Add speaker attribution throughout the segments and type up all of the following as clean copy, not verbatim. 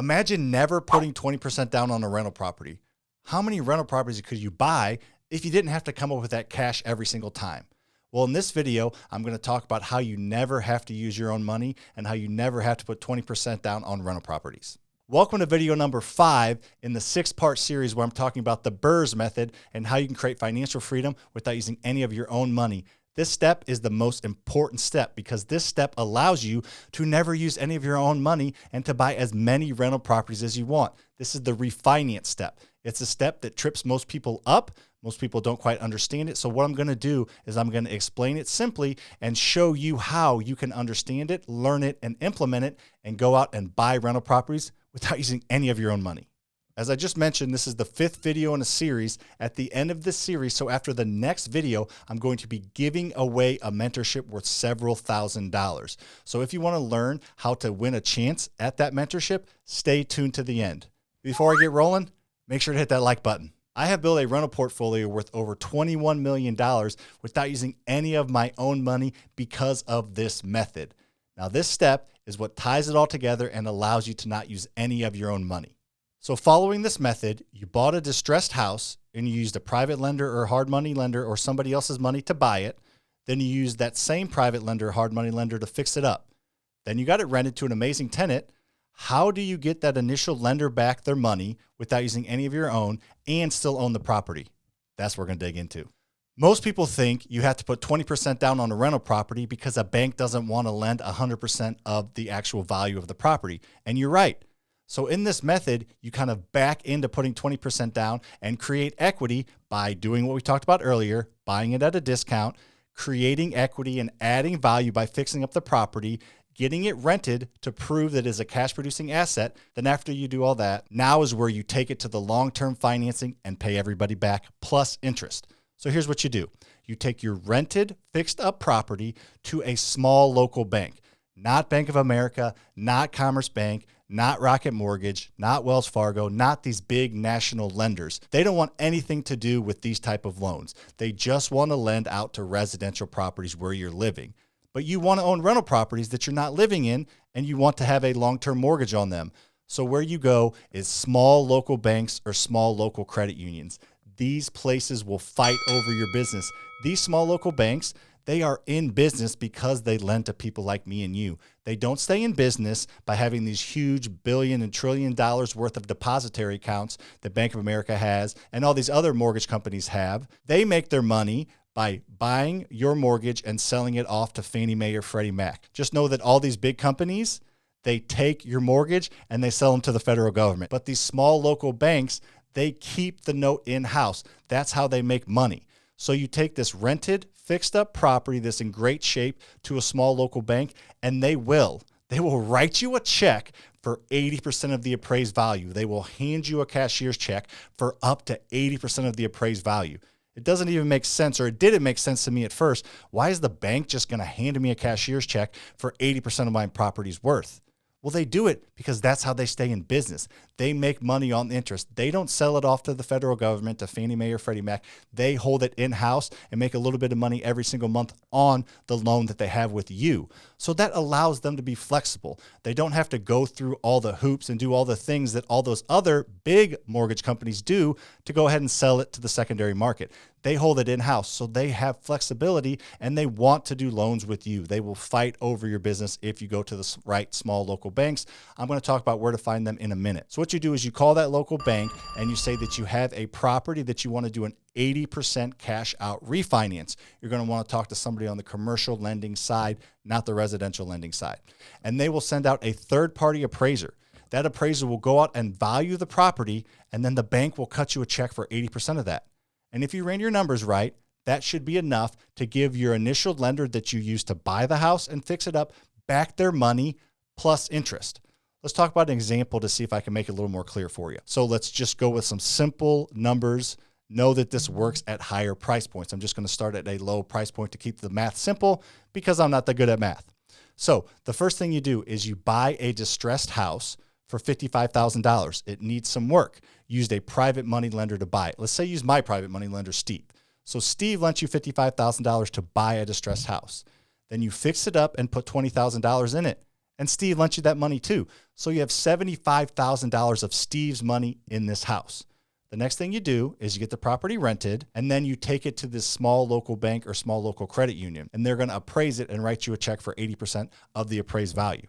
Speaker 1: Imagine never putting 20% down on a rental property. How many rental properties could you buy if you didn't have to come up with that cash every single time? Well, in this video, I'm going to talk about how you never have to use your own money and how you never have to put 20% down on rental properties. Welcome to video number 5 in the 6-part series where I'm talking about the BRRRR Method and how you can create financial freedom without using any of your own money. This step is the most important step because this step allows you to never use any of your own money and to buy as many rental properties as you want. This is the refinance step. It's a step that trips most people up. Most people don't quite understand it. So what I'm going to do is I'm going to explain it simply and show you how you can understand it, learn it, and implement it, and go out and buy rental properties without using any of your own money. As I just mentioned, this is the 5th video in a series. At the end of this series, so after the next video, I'm going to be giving away a mentorship worth several $1,000s. So if you want to learn how to win a chance at that mentorship, stay tuned to the end. Before I get rolling, make sure to hit that like button. I have built a rental portfolio worth over $21 million without using any of my own money because of this method. Now, this step is what ties it all together and allows you to not use any of your own money. So following this method, you bought a distressed house and you used a private lender or hard money lender or somebody else's money to buy it. Then you used that same private lender or hard money lender to fix it up. Then you got it rented to an amazing tenant. How do you get that initial lender back their money without using any of your own and still own the property? That's what we're going to dig into. Most people think you have to put 20% down on a rental property because a bank doesn't want to lend 100% of the actual value of the property. And you're right. So in this method, you kind of back into putting 20% down and create equity by doing what we talked about earlier, buying it at a discount, creating equity and adding value by fixing up the property, getting it rented to prove that it is a cash producing asset. Then after you do all that, now is where you take it to the long-term financing and pay everybody back plus interest. So here's what you do. You take your rented fixed up property to a small local bank, not Bank of America, not Commerce Bank, not Rocket Mortgage, not Wells Fargo, not these big national lenders. They don't want anything to do with these type of loans. They just want to lend out to residential properties where you're living. But you want to own rental properties that you're not living in and you want to have a long-term mortgage on them. So where you go is small local banks or small local credit unions. These places will fight over your business. These small local banks, they are in business because they lend to people like me and you. They don't stay in business by having these huge billion and trillion dollars worth of depository accounts that Bank of America has and all these other mortgage companies have. They make their money by buying your mortgage and selling it off to Fannie Mae or Freddie Mac. Just know that all these big companies, they take your mortgage and they sell them to the federal government. But these small local banks, they keep the note in-house. That's how they make money. So you take this rented, fixed up property that's in great shape to a small local bank, and they will write you a check for 80% of the appraised value. They will hand you a cashier's check for up to 80% of the appraised value. It doesn't even make sense, or it didn't make sense to me at first. Why is the bank just going to hand me a cashier's check for 80% of my property's worth? Well, they do it because that's how they stay in business. They make money on interest. They don't sell it off to the federal government, to Fannie Mae or Freddie Mac. They hold it in-house and make a little bit of money every single month on the loan that they have with you. So that allows them to be flexible. They don't have to go through all the hoops and do all the things that all those other big mortgage companies do to go ahead and sell it to the secondary market. They hold it in-house, so they have flexibility and they want to do loans with you. They will fight over your business if you go to the right small local banks. I'm going to talk about where to find them in a minute. So what you do is you call that local bank and you say that you have a property that you want to do an 80% cash out refinance. You're going to want to talk to somebody on the commercial lending side, not the residential lending side. And they will send out a third-party appraiser. That appraiser will go out and value the property, and then the bank will cut you a check for 80% of that. And if you ran your numbers right, that should be enough to give your initial lender that you used to buy the house and fix it up back their money plus interest. Let's talk about an example to see if I can make it a little more clear for you. So let's just go with some simple numbers. Know that this works at higher price points. I'm just going to start at a low price point to keep the math simple because I'm not that good at math. So the first thing you do is you buy a distressed house for $55,000. It needs some work. Used a private money lender to buy it. Let's say use my private money lender, Steve. So Steve lent you $55,000 to buy a distressed house. Then you fix it up and put $20,000 in it. And Steve lent you that money too. So you have $75,000 of Steve's money in this house. The next thing you do is you get the property rented, and then you take it to this small local bank or small local credit union, and they're going to appraise it and write you a check for 80% of the appraised value.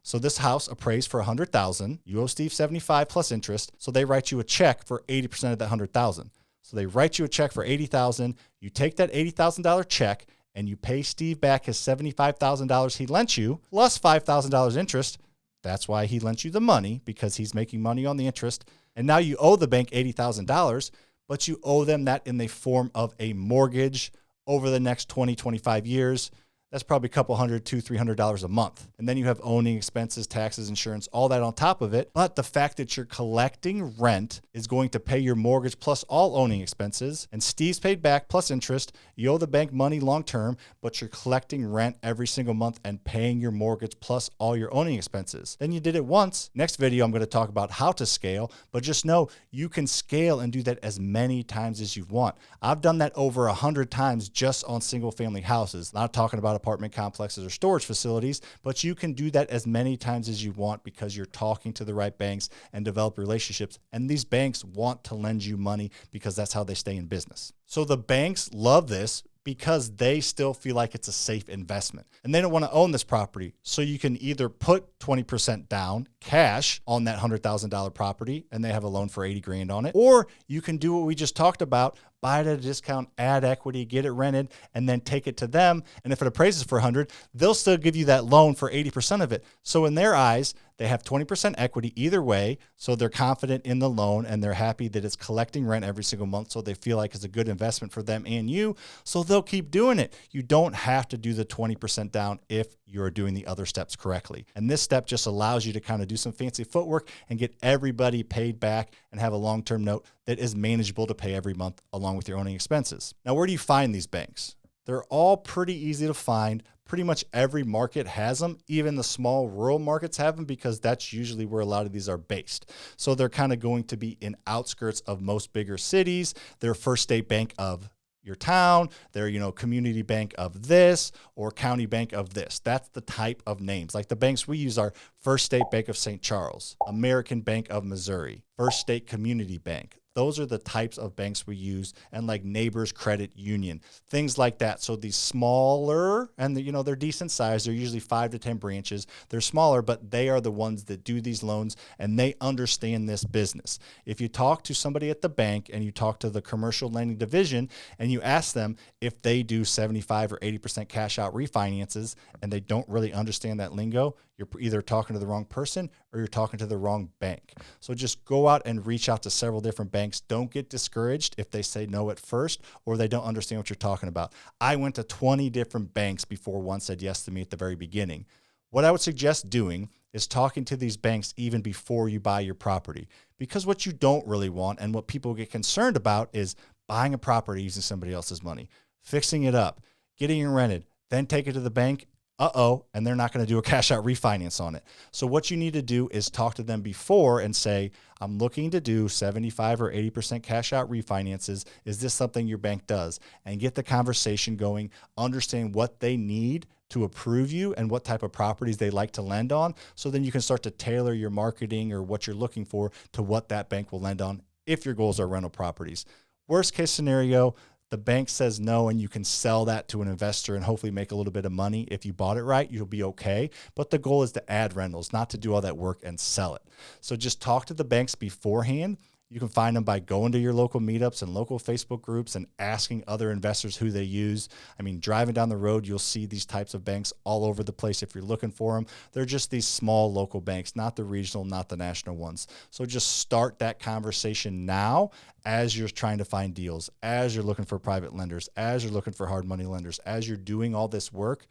Speaker 1: So this house appraised for $100,000. You owe Steve $75,000 plus interest. So they write you a check for 80% of that $100,000. So they write you a check for $80,000. You take that $80,000 check and you pay Steve back his $75,000 he lent you plus $5,000 interest. That's why he lent you the money, because he's making money on the interest. And now you owe the bank $80,000, but you owe them that in the form of a mortgage over the next 20, 25 years. That's probably a couple $100, $200, $300 a month. And then you have owning expenses, taxes, insurance, all that on top of it. But the fact that you're collecting rent is going to pay your mortgage plus all owning expenses. And Steve's paid back plus interest. You owe the bank money long term, but you're collecting rent every single month and paying your mortgage plus all your owning expenses. Then you did it once. Next video, I'm going to talk about how to scale, but just know you can scale and do that as many times as you want. I've done that over 100 times just on single family houses. Not talking about apartment complexes or storage facilities, but you can do that as many times as you want because you're talking to the right banks and develop relationships. And these banks want to lend you money because that's how they stay in business. So the banks love this because they still feel like it's a safe investment and they don't want to own this property. So you can either put 20% down cash on that $100,000 property and they have a loan for 80 grand on it, or you can do what we just talked about, buy it at a discount, add equity, get it rented, and then take it to them. And if it appraises for 100, they'll still give you that loan for 80% of it. So in their eyes, they have 20% equity either way. So they're confident in the loan and they're happy that it's collecting rent every single month. So they feel like it's a good investment for them and you. So they'll keep doing it. You don't have to do the 20% down if you're doing the other steps correctly. And this step just allows you to kind of do some fancy footwork and get everybody paid back and have a long-term note that is manageable to pay every month along with your owning expenses. Now, where do you find these banks? They're all pretty easy to find. Pretty much every market has them. Even the small rural markets have them because that's usually where a lot of these are based. So they're kind of going to be in outskirts of most bigger cities. They're First State Bank of your town. They're, community bank of this or county bank of this. That's the type of names. Like the banks we use are First State Bank of St. Charles, American Bank of Missouri, First State Community Bank. Those are the types of banks we use, and like Neighbors Credit Union, things like that. So these smaller, and they're decent size. They're usually 5 to 10 branches. They're smaller, but they are the ones that do these loans, and they understand this business. If you talk to somebody at the bank and you talk to the commercial lending division and you ask them if they do 75 or 80% cash out refinances and they don't really understand that lingo, you're either talking to the wrong person or you're talking to the wrong bank. So just go out and reach out to several different banks. Don't get discouraged if they say no at first or they don't understand what you're talking about. I went to 20 different banks before one said yes to me at the very beginning. What I would suggest doing is talking to these banks even before you buy your property, because what you don't really want and what people get concerned about is buying a property using somebody else's money, fixing it up, getting it rented, then take it to the bank. And they're not going to do a cash out refinance on it. So what you need to do is talk to them before and say, I'm looking to do 75 or 80% cash out refinances. Is this something your bank does? And get the conversation going, understand what they need to approve you and what type of properties they like to lend on. So then you can start to tailor your marketing or what you're looking for to what that bank will lend on if your goals are rental properties. Worst case scenario, the bank says no, and you can sell that to an investor and hopefully make a little bit of money. If you bought it right, you'll be okay. But the goal is to add rentals, not to do all that work and sell it. So just talk to the banks beforehand. You can find them by going to your local meetups and local Facebook groups and asking other investors who they use. I mean, driving down the road, you'll see these types of banks all over the place if you're looking for them. They're just these small local banks, not the regional, not the national ones. So just start that conversation now as you're trying to find deals, as you're looking for private lenders, as you're looking for hard money lenders, as you're doing all this work.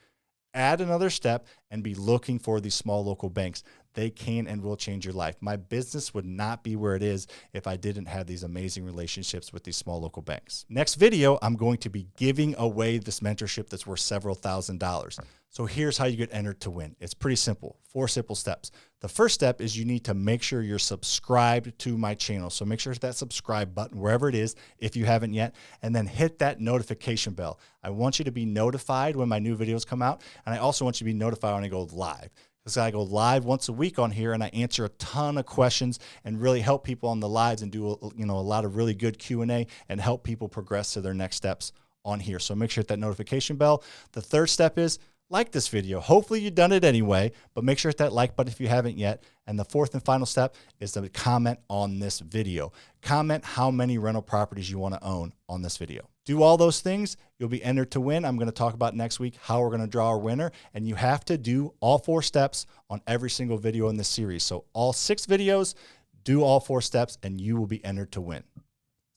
Speaker 1: Add another step and be looking for these small local banks. They can and will change your life. My business would not be where it is if I didn't have these amazing relationships with these small local banks. Next video, I'm going to be giving away this mentorship that's worth several $1,000s. So here's how you get entered to win. It's pretty simple, 4 simple steps. The first step is you need to make sure you're subscribed to my channel. So make sure to hit that subscribe button wherever it is if you haven't yet, and then hit that notification bell. I want you to be notified when my new videos come out, and I also want you to be notified when I go live. because I go live once a week on here and I answer a ton of questions and really help people on the lives and do a lot of really good Q&A and help people progress to their next steps on here. So make sure to hit that notification bell. The third step is like this video. Hopefully you've done it anyway, but make sure to hit that like button if you haven't yet. And the fourth and final step is to comment on this video. Comment how many rental properties you want to own on this video. Do all those things, you'll be entered to win. I'm going to talk about next week how we're going to draw our winner, and you have to do all 4 steps on every single video in this series. So all 6 videos, do all 4 steps, and you will be entered to win.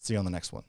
Speaker 1: See you on the next one.